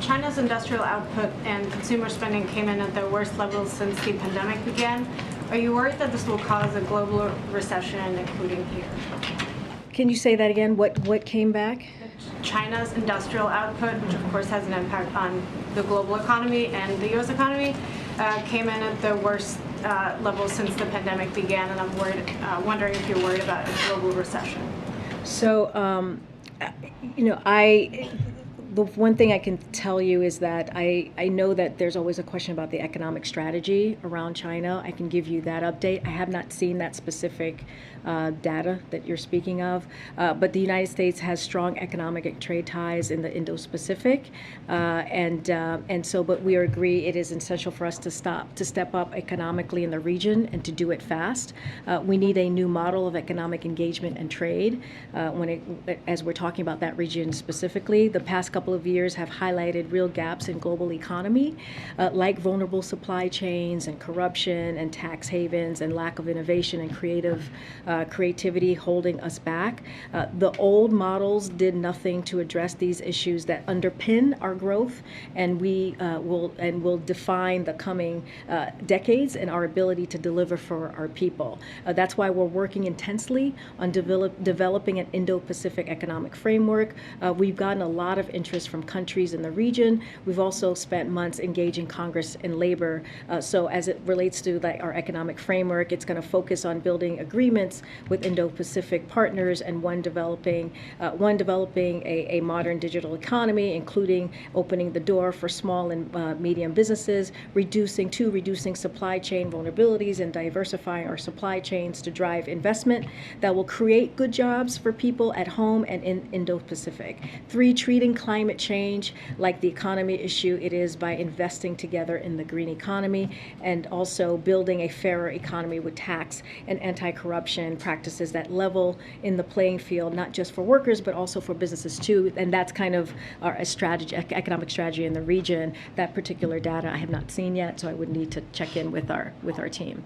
China's industrial output and consumer spending came in at their worst levels since the pandemic began. Are you worried that this will cause a global recession, including here? Can you say that again? What came back? China's industrial output, which of course has an impact on the global economy and the U.S. economy, came in at the worst levels since the pandemic began, and I'm wondering if you're worried about a global recession. So, the one thing I can tell you is that I know that there's always a question about the economic strategy around China. I can give you that update. I have not seen that specific data that you're speaking of, but the United States has strong economic and trade ties in the Indo-Pacific, but we agree it is essential for us to step up economically in the region and to do it fast. We need a new model of economic engagement and trade as we're talking about that region specifically. The past couple of years have highlighted real gaps in global economy, like vulnerable supply chains and corruption and tax havens and lack of innovation and creativity holding us back. The old models did nothing to address these issues that underpin our growth, and we will define the coming decades and our ability to deliver for our people. That's why we're working intensely on developing an Indo-Pacific Economic Framework. We've gotten a lot of interest from countries in the region. We've also spent months engaging Congress and labor. So as it relates to our economic framework, it's going to focus on building agreements with Indo-Pacific partners and one developing a modern digital economy, including opening the door for small and medium businesses, reducing supply chain vulnerabilities and diversifying our supply chains to drive investment that will create good jobs for people at home and in Indo-Pacific. 3, treating climate change like the economy issue it is by investing together in the green economy, and also building a fairer economy with tax and anti-corruption practices that level in the playing field, not just for workers, but also for businesses too. And that's kind of our economic strategy in the region. That particular data I have not seen yet, so I would need to check in with our team.